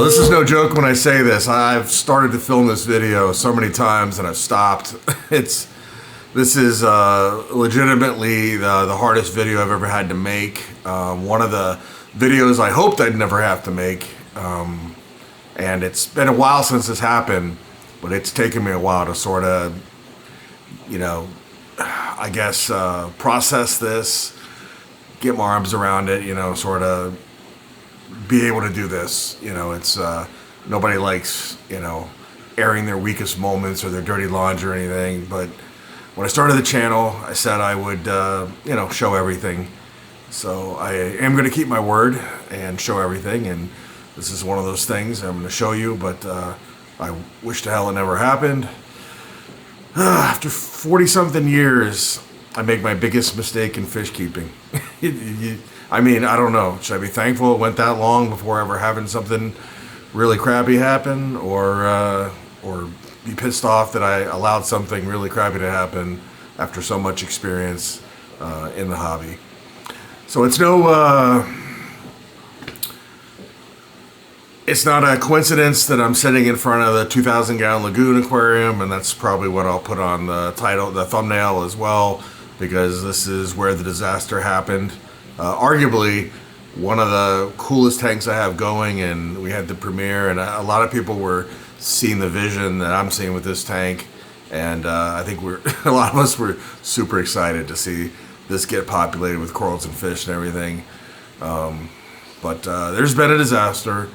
this is no joke when I say this. I've started to film this video so many times and I've stopped. This is legitimately the hardest video I've ever had to make. One of the videos I hoped I'd never have to make. And it's been a while since this happened, but it's taken me a while to sort of, I guess, process this, get my arms around it, sort of be able to do this. It's nobody likes, airing their weakest moments or their dirty laundry or anything. But when I started the channel, I said I would, show everything. So I am going to keep my word and show everything. And this is one of those things I'm going to show you, but I wish to hell it never happened. After 40-something years, I make my biggest mistake in fish keeping. I mean, I don't know. Should I be thankful it went that long before ever having something really crappy happen, or be pissed off that I allowed something really crappy to happen after so much experience in the hobby? So it's not a coincidence that I'm sitting in front of the 2,000-gallon lagoon aquarium, and that's probably what I'll put on the title, the thumbnail as well, because this is where the disaster happened. Arguably one of the coolest tanks I have going, and we had the premiere, and a lot of people were seeing the vision that I'm seeing with this tank, and I think a lot of us were super excited to see this get populated with corals and fish and everything. But there's been a disaster.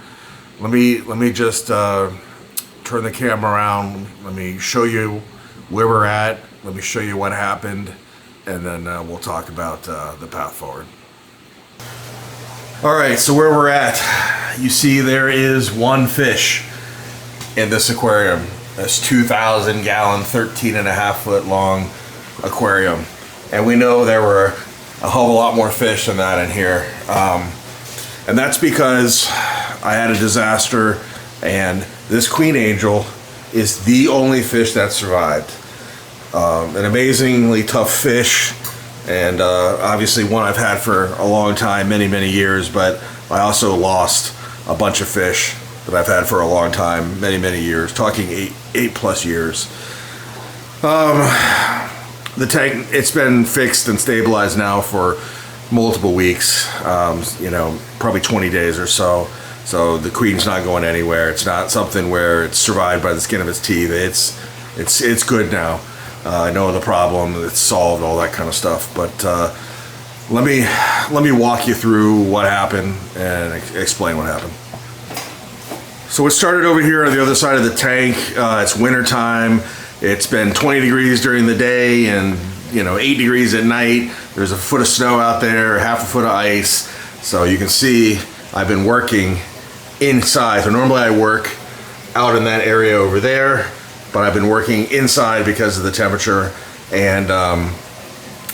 Let me just turn the camera around. Let me show you where we're at. Let me show you what happened, and then we'll talk about the path forward. All right, so where we're at, you see there is one fish in this aquarium. This 2,000-gallon, 13.5-foot long aquarium, and we know there were a whole lot more fish than that in here. And that's because I had a disaster, and this queen angel is the only fish that survived. An amazingly tough fish, and obviously one I've had for a long time, many years, but I also lost a bunch of fish that I've had for a long time, many years, talking eight plus years. The tank, it's been fixed and stabilized now for multiple weeks, probably 20 days or so. So the queen's not going anywhere. It's not something where it's survived by the skin of its teeth. It's good now. I know the problem, it's solved, all that kind of stuff. But let me walk you through what happened and explain what happened. So it started over here on the other side of the tank. It's winter time. It's been 20 degrees during the day and 8 degrees at night. There's a foot of snow out there, half a foot of ice. So you can see I've been working inside. So normally I work out in that area over there, but I've been working inside because of the temperature, and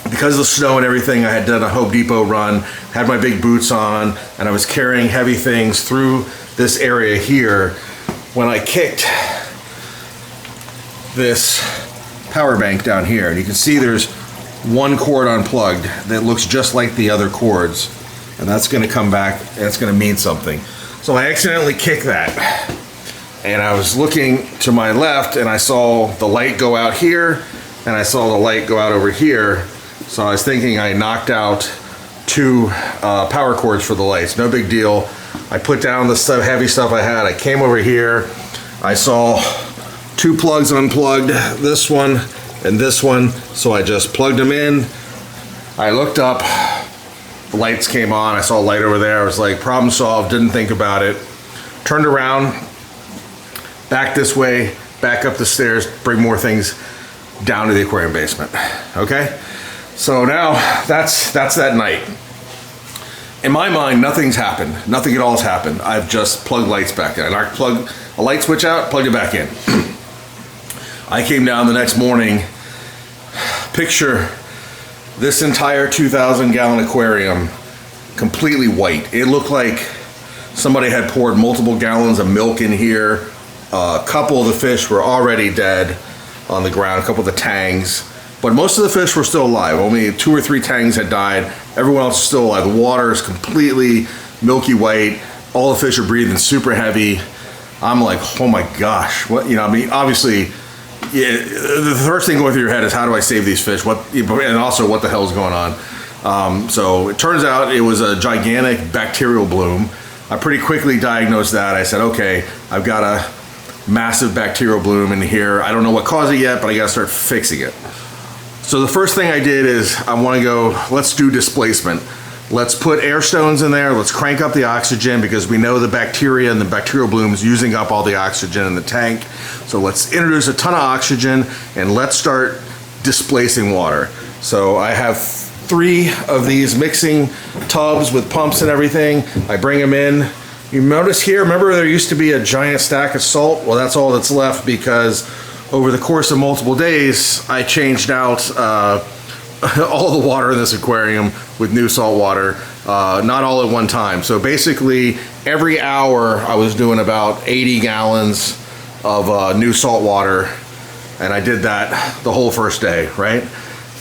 because of the snow and everything. I had done a Home Depot run, had my big boots on, and I was carrying heavy things through this area here when I kicked this power bank down here, and you can see there's one cord unplugged that looks just like the other cords, and that's going to come back and it's going to mean something. So I accidentally kicked that, and I was looking to my left and I saw the light go out here and I saw the light go out over here. So I was thinking I knocked out two power cords for the lights. No big deal. I put down the heavy stuff I had. I came over here, I saw two plugs unplugged, this one and this one, so I just plugged them in. I looked up, the lights came on, I saw a light over there. I was like, problem solved, didn't think about it. Turned around, back this way, back up the stairs, bring more things down to the aquarium basement. Okay? So now that's that night. In my mind, nothing's happened. Nothing at all has happened. I've just plugged lights back in. I plugged a light switch out, plugged it back in. I came down the next morning, picture this entire 2,000-gallon aquarium completely white. It looked like somebody had poured multiple gallons of milk in here. A couple of the fish were already dead on the ground, a couple of the tangs, but most of the fish were still alive. Only 2 or 3 tangs had died. Everyone else is still alive. The water is completely milky white. all the fish are breathing super heavy. I'm like, oh my gosh, what, you know, I mean, obviously, yeah, the first thing going through your head is how do I save these fish? And also what the hell is going on? So it turns out it was a gigantic bacterial bloom. I pretty quickly diagnosed that. I said, okay, I've got a massive bacterial bloom in here. I don't know what caused it yet, but I got to start fixing it. So the first thing I did is I want to go, let's do displacement. Let's put air stones in there. Let's crank up the oxygen because we know the bacteria and the bacterial bloom is using up all the oxygen in the tank. So let's introduce a ton of oxygen and let's start displacing water. So I have 3 of these mixing tubs with pumps and everything. I bring them in. You notice here, remember there used to be a giant stack of salt? Well, that's all that's left because over the course of multiple days, I changed out all the water in this aquarium with new salt water, not all at one time. So basically every hour I was doing about 80 gallons of new salt water, and I did that the whole first day, right?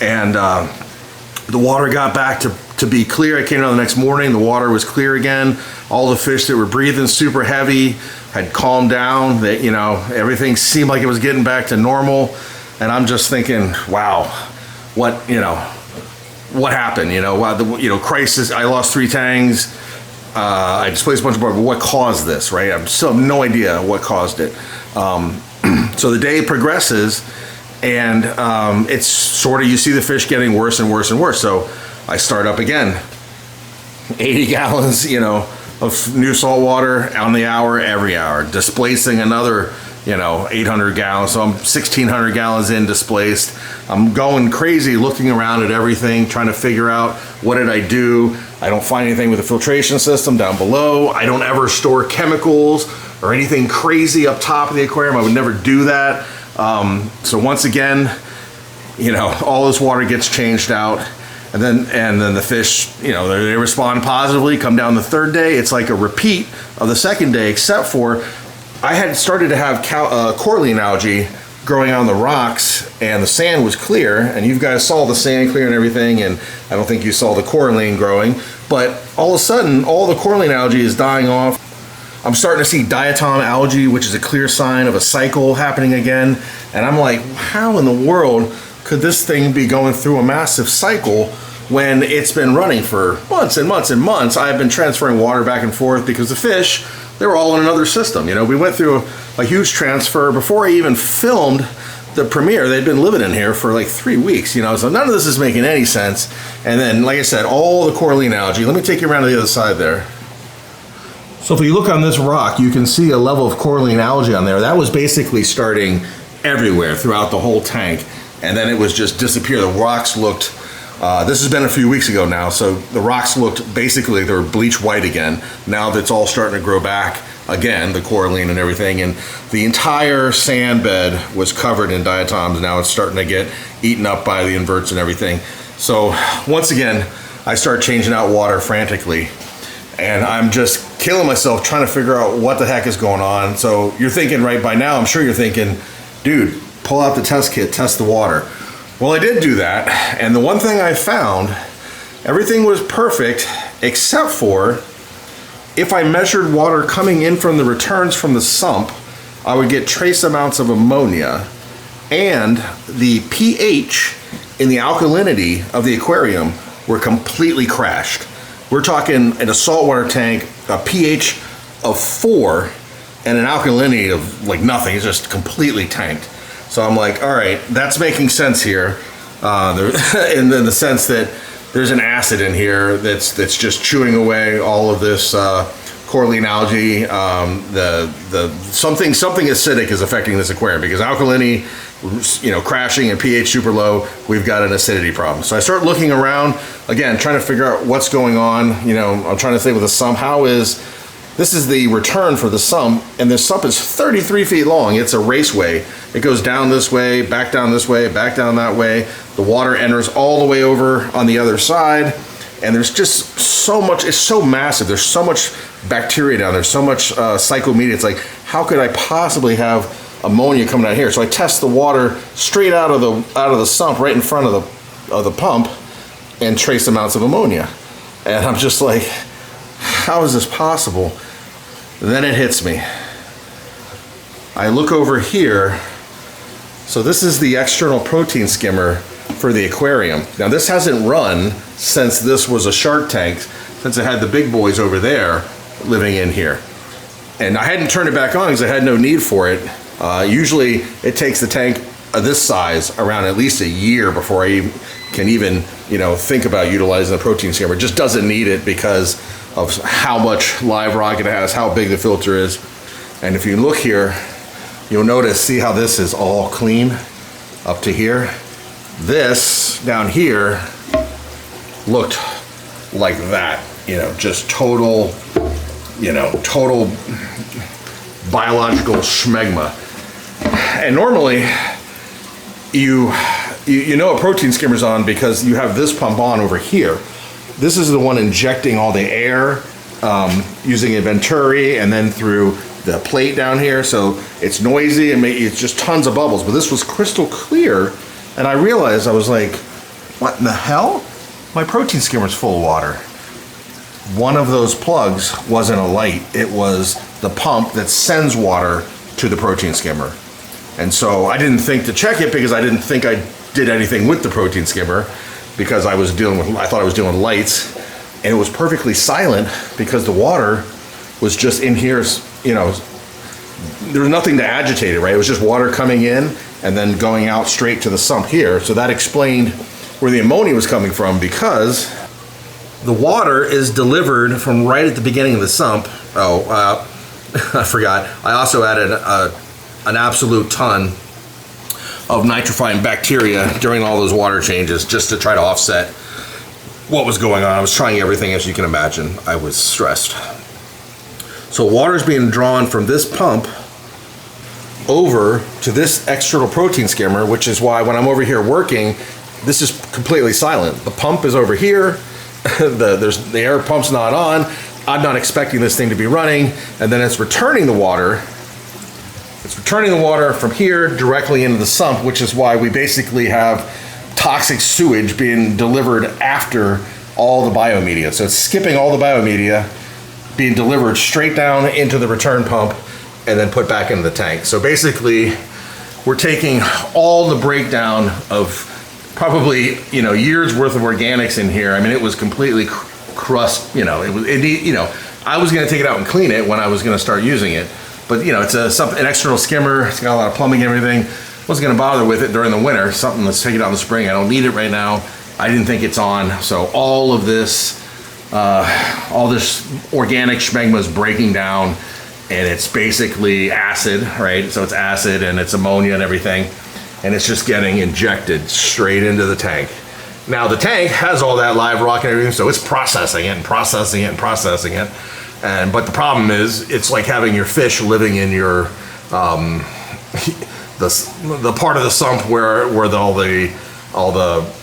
And the water got back to be clear. I came down the next morning, the water was clear again. All the fish that were breathing super heavy had calmed down. That, you know, everything seemed like it was getting back to normal. And I'm just thinking, wow, what, you know, what happened? You know, crisis. I lost 3 tangs. I displaced a bunch of water, but what caused this, right? I still have no idea what caused it. So the day progresses, and it's sort of, you see the fish getting worse and worse and worse. So I start up again, 80 gallons, you know, of new salt water on the hour, every hour, displacing another, you know, 800 gallons. So I'm 1,600 gallons in displaced. I'm going crazy looking around at everything, trying to figure out what did I do. I don't find anything with a filtration system down below. I don't ever store chemicals or anything crazy up top of the aquarium. I would never do that. So once again, you know, all this water gets changed out. And then the fish, you know, they respond positively, come down the 3rd day. It's like a repeat of the 2nd day, except for I had started to have coralline algae growing on the rocks, and the sand was clear, and you guys saw the sand clear and everything, and I don't think you saw the coralline growing, but all of a sudden, all the coralline algae is dying off. I'm starting to see diatom algae, which is a clear sign of a cycle happening again, and I'm like, how in the world could this thing be going through a massive cycle when it's been running for months and months and months? I've been transferring water back and forth because the fish, they were all in another system. You know, we went through a huge transfer before I even filmed the premiere. They'd been living in here for like 3 weeks, you know, so none of this is making any sense. And then, like I said, all the coralline algae. Let me take you around to the other side there. So if you look on this rock, you can see a level of coralline algae on there. That was basically starting everywhere throughout the whole tank. And then it was just disappear. The rocks looked, this has been a few weeks ago now, so the rocks looked basically, they were bleach white again. Now that's all starting to grow back again, the coralline and everything, and the entire sand bed was covered in diatoms. Now it's starting to get eaten up by the inverts and everything. So once again, I start changing out water frantically, and I'm just killing myself trying to figure out what the heck is going on. So you're thinking right by now, I'm sure you're thinking, dude, pull out the test kit, test the water. Well, I did do that, and the one thing I found, everything was perfect except for if I measured water coming in from the returns from the sump, I would get trace amounts of ammonia, and the pH in the alkalinity of the aquarium were completely crashed. We're talking in a saltwater tank, a pH of 4 and an alkalinity of like nothing. It's just completely tanked. So I'm like, all right, that's making sense here, in the sense that there's an acid in here that's just chewing away all of this coralline algae. Something acidic is affecting this aquarium because alkalinity, you know, crashing and pH super low. We've got an acidity problem. So I start looking around again, trying to figure out what's going on. You know, I'm trying to say with the sump, this is the return for the sump, and this sump is 33 feet long. It's a raceway. It goes down this way, back down this way, back down that way. The water enters all the way over on the other side, and there's just so much, it's so massive. There's so much bacteria down there, so much psychomedia. It's like, how could I possibly have ammonia coming out here? So I test the water straight out of the sump right in front of the pump and trace amounts of ammonia. And I'm just like, how is this possible? Then it hits me. I look over here. So this is the external protein skimmer for the aquarium. Now this hasn't run since this was a shark tank, since it had the big boys over there living in here. And I hadn't turned it back on because I had no need for it. Usually it takes the tank of this size around at least a year before I can even, think about utilizing the protein skimmer. It just doesn't need it because of how much live rock it has, how big the filter is. And if you look here, you'll notice, see how this is all clean up to here? This down here looked like that, just total, total biological schmegma. And normally you know a protein skimmer's on because you have this pump on over here. This is the one injecting all the air using a venturi and then through the plate down here, so it's noisy and it's just tons of bubbles. But this was crystal clear, and I realized, I was like, what in the hell? My protein skimmer's full of water. One of those plugs wasn't a light, it was the pump that sends water to the protein skimmer. And so I didn't think to check it because I didn't think I did anything with the protein skimmer, because I thought I was doing lights, and it was perfectly silent because the water was just in here, there was nothing to agitate it, right? It was just water coming in and then going out straight to the sump here. So that explained where the ammonia was coming from, because the water is delivered from right at the beginning of the sump. I forgot. I also added an absolute ton of nitrifying bacteria during all those water changes just to try to offset what was going on. I was trying everything, as you can imagine. I was stressed. So water is being drawn from this pump over to this external protein skimmer, which is why when I'm over here working, this is completely silent. The pump is over here, the air pump's not on, I'm not expecting this thing to be running, and then it's returning the water. It's returning the water from here directly into the sump, which is why we basically have toxic sewage being delivered after all the biomedia. So it's skipping all the biomedia, being delivered straight down into the return pump and then put back into the tank. So basically, we're taking all the breakdown of probably years worth of organics in here. I mean, it was completely crust. I was going to take it out and clean it when I was going to start using it, but it's an external skimmer. It's got a lot of plumbing and everything. Wasn't going to bother with it during the winter. Something, let's take it out in the spring. I don't need it right now. I didn't think it's on. So all this organic schmegma is breaking down, and it's basically acid, right? So it's acid and it's ammonia and everything, and it's just getting injected straight into the tank. Now the tank has all that live rock and everything, so it's processing it and processing it and processing it. But the problem is, it's like having your fish living in your the part of the sump where all the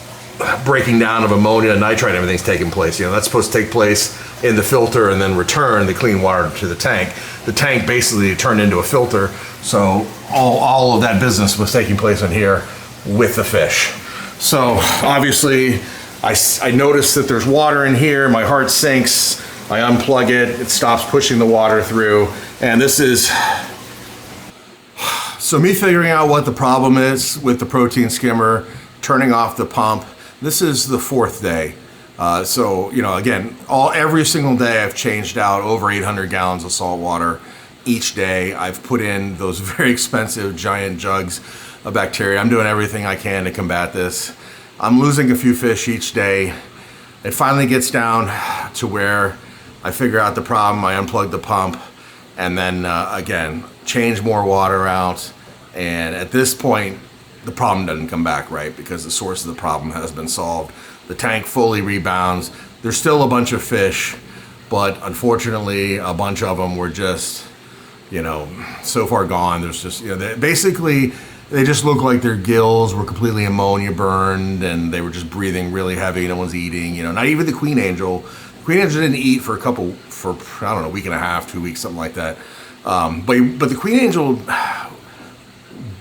breaking down of ammonia and nitrite and everything's taking place. That's supposed to take place in the filter and then return the clean water to the tank. The tank basically turned into a filter, so all of that business was taking place in here with the fish. So obviously I noticed that there's water in here, my heart sinks, I unplug it, it stops pushing the water through, and this is... So me figuring out what the problem is with the protein skimmer, turning off the pump, this is the fourth day. Again, every single day I've changed out over 800 gallons of salt water each day. I've put in those very expensive giant jugs of bacteria. I'm doing everything I can to combat this. I'm losing a few fish each day. It finally gets down to where I figure out the problem, I unplug the pump, and then again, change more water out. And at this point, the problem doesn't come back, right? Because the source of the problem has been solved. The tank fully rebounds. There's still a bunch of fish, but unfortunately, a bunch of them were just, so far gone. There's just, they just look like their gills were completely ammonia burned, and they were just breathing really heavy. No one's eating, not even the queen angel. The queen angel didn't eat for a week and a half, 2 weeks, something like that. But the queen angel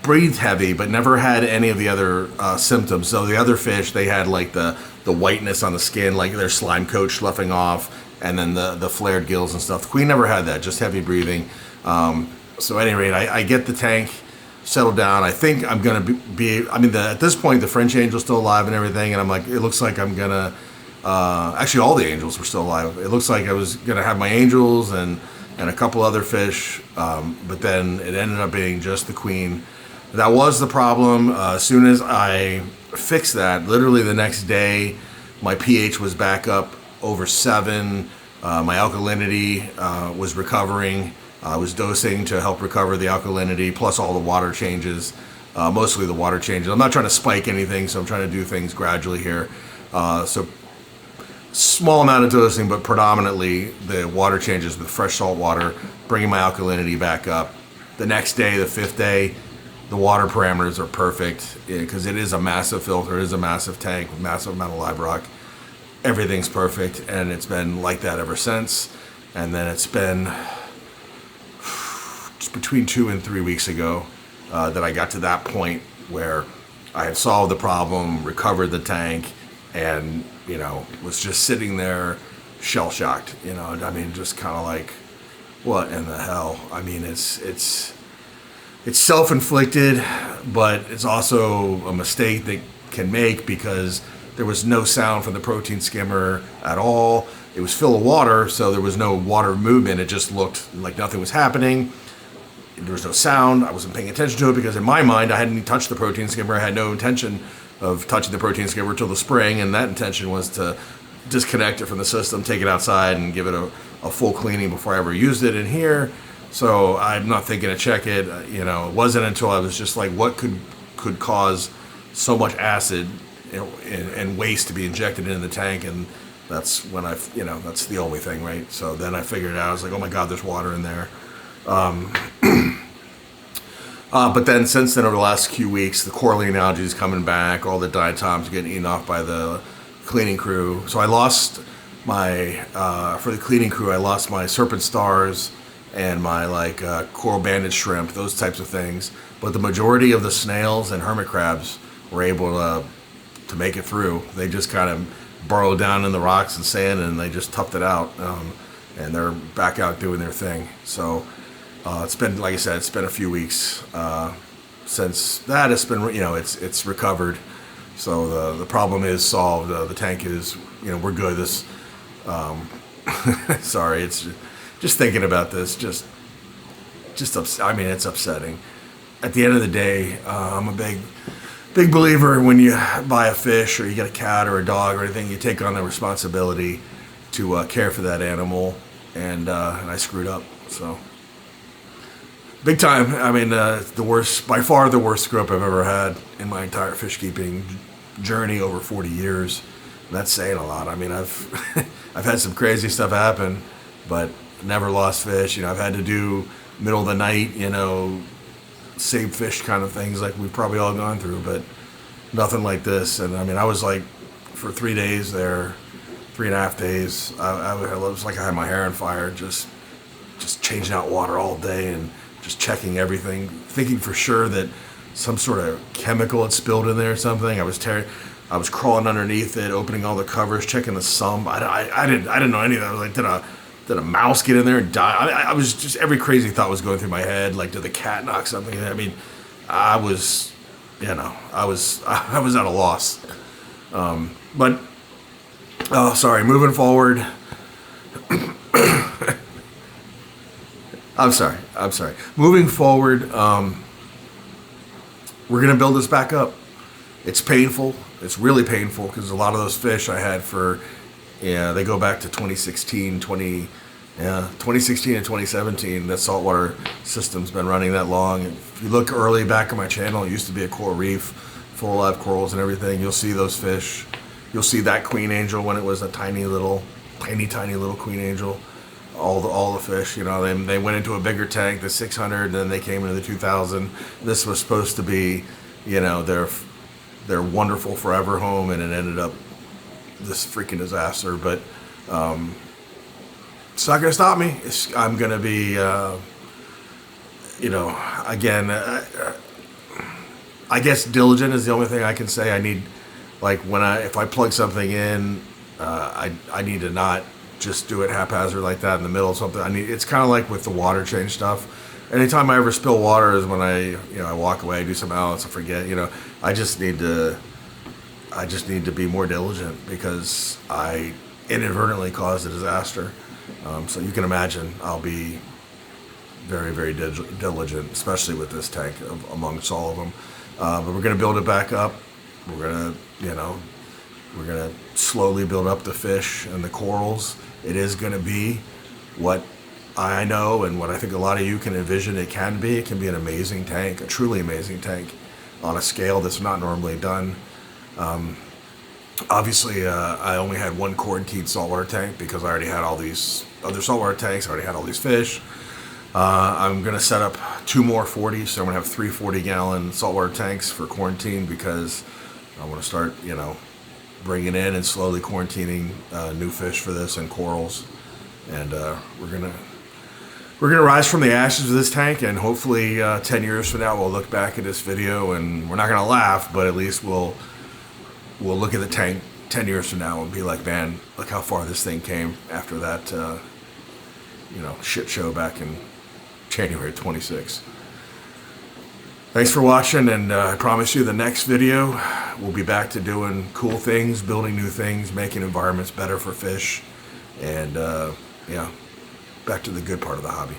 breathed heavy, but never had any of the other symptoms. So the other fish, they had like the whiteness on the skin, like their slime coat sloughing off, and then the flared gills and stuff. The queen never had that, just heavy breathing. So at any rate, I get the tank settled down. I think I'm gonna be I mean, at this point, the French angel's still alive and everything, and I'm like, it looks like I'm gonna. Actually, all the angels were still alive. It looks like I was gonna have my angels and a couple other fish, but then it ended up being just the queen. That was the problem. As soon as I fixed that, literally the next day, my pH was back up over 7. My alkalinity was recovering. I was dosing to help recover the alkalinity, plus all the water changes, mostly the water changes. I'm not trying to spike anything, so I'm trying to do things gradually here. So small amount of dosing, but predominantly the water changes with fresh salt water, bringing my alkalinity back up. The next day, the 5th day, the water parameters are perfect because it is a massive filter, it is a massive tank with massive amount of live rock. Everything's perfect, and it's been like that ever since. And then it's been just between 2 and 3 weeks ago that I got to that point where I had solved the problem, recovered the tank, and was just sitting there shell-shocked. I mean, just kind of like, what in the hell? I mean, it's self-inflicted, but it's also a mistake that can make because there was no sound from the protein skimmer at all. It was full of water, so there was no water movement. It just looked like nothing was happening. There was no sound. I wasn't paying attention to it because in my mind, I hadn't touched the protein skimmer. I had no intention of touching the protein skimmer till the spring, and that intention was to disconnect it from the system, take it outside, and give it a full cleaning before I ever used it in here. So I'm not thinking to check it. It wasn't until I was just like, what could cause so much acid and waste to be injected into the tank? And that's when that's the only thing, right? So then I figured it out. I was like, oh my God, there's water in there. But then since then, over the last few weeks, the coralline algae is coming back. All the diatoms are getting eaten off by the cleaning crew. So I lost for the cleaning crew, I lost my serpent stars and my coral banded shrimp, those types of things. But the majority of the snails and hermit crabs were able to make it through. They just kind of burrowed down in the rocks and sand, and they just toughed it out. And they're back out doing their thing. So it's been, like I said, it's been a few weeks since that. It's been, it's recovered. So the problem is solved. The tank is, we're good. This, sorry, it's just thinking about this. I mean, it's upsetting. At the end of the day, I'm a big believer when you buy a fish or you get a cat or a dog or anything, you take on the responsibility to care for that animal, and I screwed up. So big time. I mean, by far the worst screw up I've ever had in my entire fish keeping journey over 40 years. And that's saying a lot. I mean, I've I've had some crazy stuff happen, but never lost fish. I've had to do middle of the night, save fish kind of things like we've probably all gone through, but nothing like this. And I mean, I was like, for 3 days there, 3.5 days, it was like I had my hair on fire, just changing out water all day and just checking everything, thinking for sure that some sort of chemical had spilled in there or something. I was crawling underneath it, opening all the covers, checking the sump. I didn't know any of that. I was like, did a mouse get in there and die? I was just, every crazy thought was going through my head. Like, did the cat knock something? I mean, I was at a loss. But moving forward. I'm sorry. Moving forward, we're going to build this back up. It's painful. It's really painful because a lot of those fish I had they go back to 2016 and 2017. That saltwater system's been running that long. If you look early back on my channel, it used to be a coral reef full of live corals and everything. You'll see those fish. You'll see that queen angel when it was a tiny little queen angel. All the fish, they went into a bigger tank, the 600, and then they came into the 2000. This was supposed to be, their wonderful forever home, and it ended up this freaking disaster. But it's not going to stop me. I'm going to be, again, I guess diligent is the only thing I can say. I need, if I plug something in, I need to not just do it haphazard like that in the middle of something. It's kind of like with the water change stuff. Anytime I ever spill water is when I walk away, do something else, I forget. I just need to be more diligent because I inadvertently caused a disaster. So you can imagine I'll be very, very diligent, especially with this tank amongst all of them. But we're going to build it back up. We're going to slowly build up the fish and the corals. It is going to be what I know and what I think a lot of you can envision it can be. It can be an amazing tank, a truly amazing tank on a scale that's not normally done. Obviously, I only had one quarantined saltwater tank because I already had all these other saltwater tanks. I already had all these fish. I'm going to set up 2 more 40s, so I'm going to have 3 40-gallon saltwater tanks for quarantine because I want to start, bringing in and slowly quarantining new fish for this and corals. And we're gonna rise from the ashes of this tank, and hopefully 10 years from now we'll look back at this video and we're not gonna laugh, but at least we'll look at the tank 10 years from now and be like, man, look how far this thing came after that shit show back in January 26. Thanks for watching, and I promise you the next video we'll be back to doing cool things, building new things, making environments better for fish, and back to the good part of the hobby.